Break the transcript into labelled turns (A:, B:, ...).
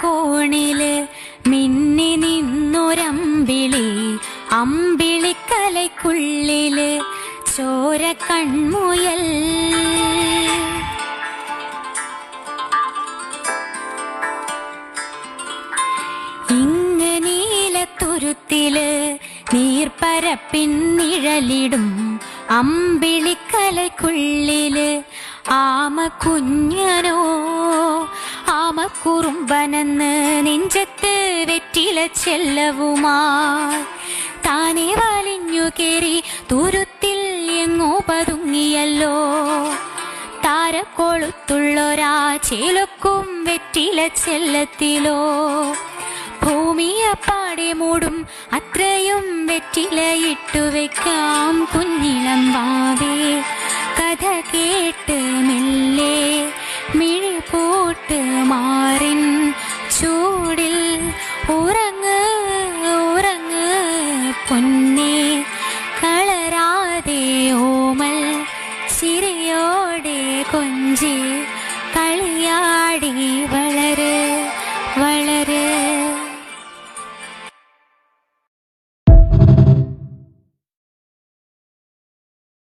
A: കോണില് മിന്നി നിന്നൊരമ്പിളി, അമ്പിളിക്കലയ്ക്കുള്ളില് ചോര കൺമുയൽ. ഇങ്ങനീലത്തുരുത്തില് നീർപ്പരപ്പിൻ നിഴലിടും അമ്പിളിക്കലയ്ക്കുള്ളില് ആമ കുഞ്ഞനോ ആമക്കുറുമ്പനെന്ന് നെഞ്ചത്ത് വെറ്റില ചെല്ലവുമായി താനെ വലിഞ്ഞു കേറി തുരുത്തിൽ എങ്ങോ പതുങ്ങിയല്ലോ. താരക്കൊളുത്തുള്ളൊരാ ചേലൊക്കും വെറ്റില ചെല്ലത്തിലോ. ഭൂമിയപ്പാടെ മൂടും അത്രയും വെറ്റിലയിട്ടു വെക്കാം കുഞ്ഞിളം വാവേ. കഥ കേട്ട് മെല്ലെ മിഴി പോട്ട് മാറിൻ ചൂടിൽ ഉറങ്ങ് ഉറങ്ങ് പൊന്നേ. കളരാതെ ഓമൽ ചിരിയോടെ കൊഞ്ചി